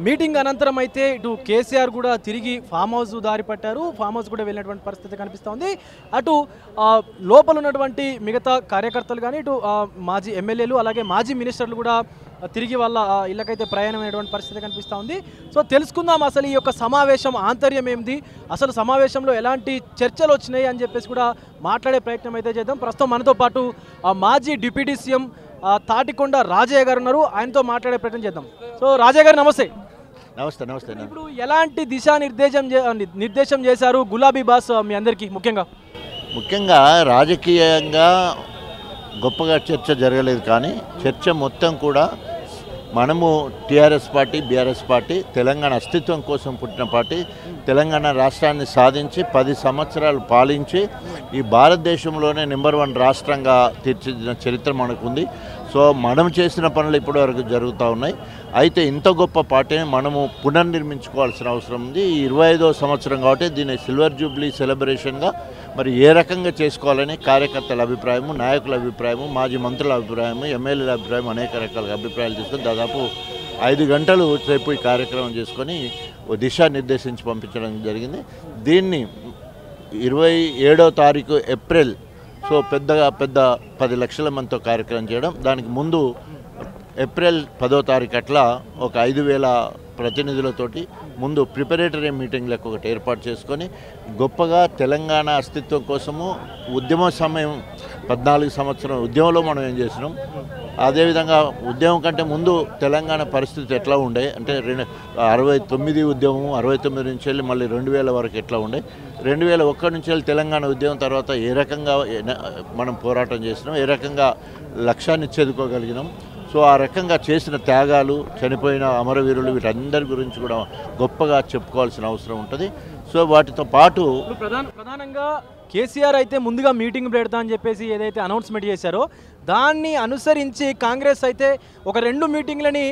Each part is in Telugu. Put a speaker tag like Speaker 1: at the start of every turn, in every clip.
Speaker 1: మీటింగ్ అనంతరం అయితే ఇటు కేసీఆర్ కూడా తిరిగి ఫామ్ హౌస్ దారి పట్టారు. ఫామ్ హౌస్ కూడా వెళ్ళినటువంటి పరిస్థితి కనిపిస్తోంది. అటు లోపల ఉన్నటువంటి మిగతా కార్యకర్తలు కానీ ఇటు మాజీ ఎమ్మెల్యేలు అలాగే మాజీ మినిస్టర్లు కూడా తిరిగి వాళ్ళ ఇళ్ళకైతే ప్రయాణమైనటువంటి పరిస్థితి కనిపిస్తూ ఉంది. సో తెలుసుకుందాం అసలు ఈ యొక్క సమావేశం ఆంతర్యం ఏంది, అసలు సమావేశంలో ఎలాంటి చర్చలు వచ్చినాయి అని చెప్పేసి కూడా మాట్లాడే ప్రయత్నం అయితే చేద్దాం. ప్రస్తుతం మనతో పాటు మాజీ డిప్యూటీ సీఎం తాటికొండ రాజయ్య గారు ఉన్నారు. ఆయనతో మాట్లాడే ప్రయత్నం చేద్దాం. సో రాజయ్య గారు నమస్తే.
Speaker 2: నమస్తే. నమస్తే.
Speaker 1: ఇప్పుడు ఎలాంటి నిర్దేశం చేశారు గులాబీ బాస్ మీ అందరికీ?
Speaker 2: ముఖ్యంగా రాజకీయంగా గొప్పగా చర్చ జరగలేదు, కానీ చర్చ మొత్తం కూడా మనము TRS party, BRS party Telangana అస్తిత్వం కోసం పుట్టిన పార్టీ, తెలంగాణ రాష్ట్రాన్ని సాధించి 10 సంవత్సరాలు పాలించి ఈ భారతదేశంలోనే నెంబర్ 1 రాష్ట్రంగా తీర్చిదిద్దిన చరిత్ర మనకుంది. సో మనం చేసిన పనులు ఇప్పటివరకు జరుగుతూ ఉన్నాయి. అయితే ఇంత గొప్ప పార్టీని మనము పునర్నిర్మించుకోవాల్సిన అవసరం ఉంది. ఈ 25వ సంవత్సరం కాబట్టి దీన్ని సిల్వర్ జూబ్లీ సెలబ్రేషన్గా మరి ఏ రకంగా చేసుకోవాలని కార్యకర్తల అభిప్రాయము, నాయకుల అభిప్రాయము, మాజీ మంత్రుల అభిప్రాయము, ఎమ్మెల్యేల అభిప్రాయం, అనేక రకాల అభిప్రాయాలు తీసుకొని దాదాపు 5 గంటలు సేపు ఈ కార్యక్రమం చేసుకొని దిశానిర్దేశించి పంపించడం జరిగింది. దీన్ని 27వ తారీఖు ఏప్రిల్ పెద్ద 10 లక్షల మందితో కార్యక్రమం చేయడం, దానికి ముందు ఏప్రిల్ 10వ తారీఖు అట్లా ఒక 5,000 ప్రతినిధులతోటి ముందు ప్రిపరేటరీ మీటింగ్లకు ఒకటి ఏర్పాటు చేసుకొని గొప్పగా తెలంగాణ అస్తిత్వం కోసము ఉద్యమ సమయం 14 సంవత్సరం ఉద్యమంలో మనం ఏం చేసినాం, అదేవిధంగా ఉద్యమం కంటే ముందు తెలంగాణ పరిస్థితి ఎట్లా ఉండే అంటే 69 ఉద్యమం, 69 నుంచి వెళ్ళి మళ్ళీ 2000 వరకు ఎట్లా ఉండే, 2001 నుంచి వెళ్ళి తెలంగాణ ఉద్యమం తర్వాత ఏ రకంగా మనం పోరాటం చేసినాం, ఏ రకంగా లక్ష్యాన్ని చేరుకోగలిగినాం. సో ఆ రకంగా చేసిన త్యాగాలు, చనిపోయిన అమరవీరులు, వీటందరి గురించి కూడా గొప్పగా చెప్పుకోవాల్సిన అవసరం ఉంటుంది. సో వాటితో పాటు
Speaker 1: ప్రధానంగా కేసీఆర్ అయితే ముందుగా మీటింగ్ పెడతా అని చెప్పేసి ఏదైతే అనౌన్స్మెంట్ చేశారో దాన్ని అనుసరించి కాంగ్రెస్ అయితే ఒక 2 మీటింగ్లని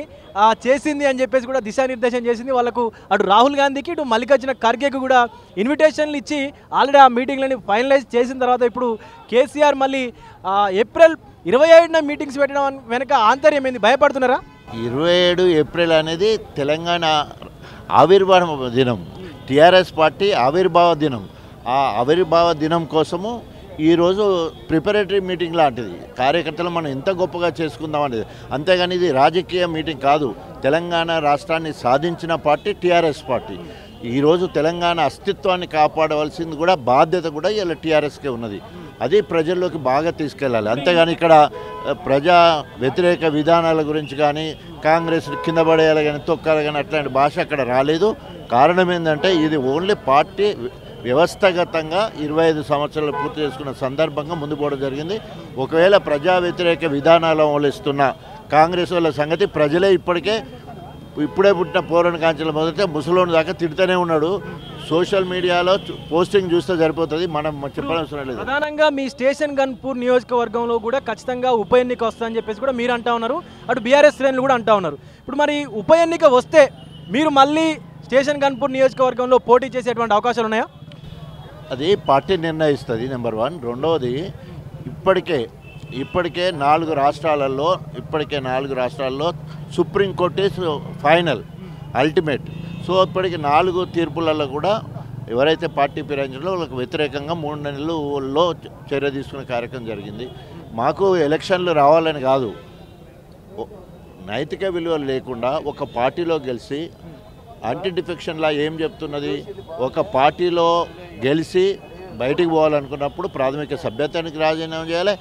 Speaker 1: చేసింది అని చెప్పేసి కూడా దిశానిర్దేశం చేసింది. వాళ్ళకు అటు రాహుల్ గాంధీకి ఇటు మల్లికార్జున ఖర్గేకి కూడా ఇన్విటేషన్లు ఇచ్చి ఆల్రెడీ ఆ మీటింగ్లని ఫైనలైజ్ చేసిన తర్వాత ఇప్పుడు కేసీఆర్ మళ్ళీ ఏప్రిల్ 27న మీటింగ్స్ పెట్టడం వెనక ఆంతర్యం ఏంది? భయపడుతున్నారా?
Speaker 2: 27 ఏప్రిల్ అనేది తెలంగాణ ఆవిర్భావ దినం, టీఆర్ఎస్ పార్టీ ఆవిర్భావ దినం. ఆ ఆవిర్భావ దినం కోసము ఈరోజు ప్రిపరేటరీ మీటింగ్ లాంటిది. కార్యకర్తలు మనం ఎంత గొప్పగా చేసుకుందాం అనేది, అంతేగాని ఇది రాజకీయ మీటింగ్ కాదు. తెలంగాణ రాష్ట్రాన్ని సాధించిన పార్టీ టీఆర్ఎస్ పార్టీ. ఈరోజు తెలంగాణ అస్తిత్వాన్ని కాపాడవలసింది కూడా బాధ్యత కూడా ఇలా టీఆర్ఎస్కే ఉన్నది. అది ప్రజల్లోకి బాగా తీసుకెళ్ళాలి. అంతేగాని ఇక్కడ ప్రజా వ్యతిరేక విధానాల గురించి కానీ, కాంగ్రెస్ కింద పడేయాలి కానీ, తొక్కాలి కానీ అట్లాంటి భాష అక్కడ రాలేదు. కారణం ఏంటంటే ఇది ఓన్లీ పార్టీ వ్యవస్థగతంగా 25 సంవత్సరాలు పూర్తి చేసుకున్న సందర్భంగా ముందు పోవడం జరిగింది. ఒకవేళ ప్రజా వ్యతిరేక విధానాలు అమలుస్తున్న కాంగ్రెస్ వాళ్ళ సంగతి ప్రజలే ఇప్పుడే పుట్టిన పోరాణ కాంచెల మొదట ముసలోని దాకా తిడుతూనే ఉన్నాడు. సోషల్ మీడియాలో పోస్టింగ్ చూస్తే సరిపోతుంది, మనం చెప్పనవసరం లేదు.
Speaker 1: ప్రధానంగా మీ స్టేషన్ గన్పూర్ నియోజకవర్గంలో కూడా ఖచ్చితంగా ఉప ఎన్నిక వస్తుందని చెప్పేసి కూడా మీరు అంటా ఉన్నారు, అటు బీఆర్ఎస్ శ్రేణులు కూడా అంటా ఉన్నారు. ఇప్పుడు మరి ఉప ఎన్నిక వస్తే మీరు మళ్ళీ స్టేషన్ గన్పూర్ నియోజకవర్గంలో పోటీ చేసేటువంటి అవకాశాలు ఉన్నాయా?
Speaker 2: అది పార్టీ నిర్ణయిస్తుంది, నెంబర్ 1. రెండవది ఇప్పటికే 4 రాష్ట్రాలలో సుప్రీంకోర్టు ఫైనల్ అల్టిమేట్. సో ఇప్పటికి 4 తీర్పులలో కూడా ఎవరైతే పార్టీ ఫిరాయించారో వాళ్ళకి వ్యతిరేకంగా 3 నెలల్లో చర్య తీసుకునే కార్యక్రమం జరిగింది. మాకు ఎలక్షన్లు రావాలని కాదు, నైతిక విలువలు లేకుండా ఒక పార్టీలో గెలిచి యాంటీ డిఫెక్షన్ లా ఏం చెప్తున్నది, ఒక పార్టీలో గెలిచి బయటికి పోవాలనుకున్నప్పుడు ప్రాథమిక సభ్యత్వానికి రాజీనామా చేయాలి.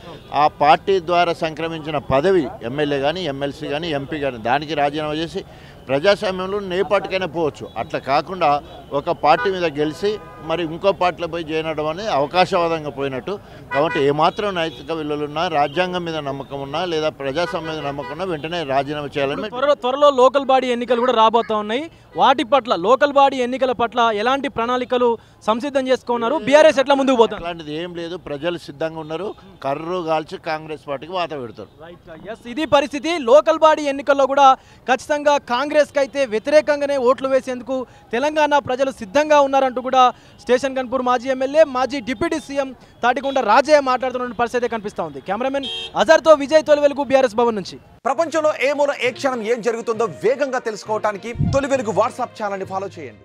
Speaker 2: ఆ పార్టీ ద్వారా సంక్రమించిన పదవి ఎమ్మెల్యే కానీ, ఎమ్మెల్సీ కానీ, ఎంపీ కానీ దానికి రాజీనామా చేసి ప్రజాస్వామ్యంలో ఏ పార్టీకైనా పోవచ్చు. అట్లా కాకుండా ఒక పార్టీ మీద గెలిచి మరి ఇంకో పార్టీలో పోయి చేయడం అనేది అవకాశవాదంగా పోయినట్టు. కాబట్టి ఏమాత్రం నైతిక విలువలున్నా, రాజ్యాంగం మీద నమ్మకం ఉన్నా లేదా ప్రజాస్వామ్యం మీద నమ్మకం ఉన్నా వెంటనే రాజీనామా చేయాలని.
Speaker 1: త్వరలో లోకల్ బాడీ ఎన్నికలు కూడా రాబోతా ఉన్నాయి. వాటి పట్ల లోకల్ బాడీ ఎన్నికల పట్ల ఎలాంటి ప్రణాళికలు సంసిద్ధం చేసుకున్నారు? బీఆర్ఎస్ ఎట్లా ముందుకు పోతారు?
Speaker 2: అలాంటిది ఏం లేదు, ప్రజలు సిద్ధంగా ఉన్నారు, కర్రు కాల్చి కాంగ్రెస్ పార్టీకి వాత పెడతారు.
Speaker 1: ఎస్, ఇది పరిస్థితి. లోకల్ బాడీ ఎన్నికల్లో కూడా ఖచ్చితంగా కాంగ్రెస్కి అయితే వ్యతిరేకంగానే ఓట్లు వేసేందుకు తెలంగాణ ప్రజలు సిద్ధంగా ఉన్నారంటూ కూడా స్టేషన్ గన్పూర్ మాజీ ఎమ్మెల్యే, మాజీ డిప్యూటీ సీఎం తాటికొండ రాజయ్య మాట్లాడుతున్న పరిస్థితి కనిపిస్తూ ఉంది. కెమెరామెన్ అజర్తో విజయ్ తొలివెలుగు, బీఆర్ఎస్ భవన్ నుంచి.
Speaker 3: ప్రపంచంలో ఏ మూల ఏ క్షణం ఏం జరుగుతుందో వేగంగా తెలుసుకోవడానికి తొలి వెలుగు వాట్సాప్ ఛానల్ని ఫాలో చేయండి.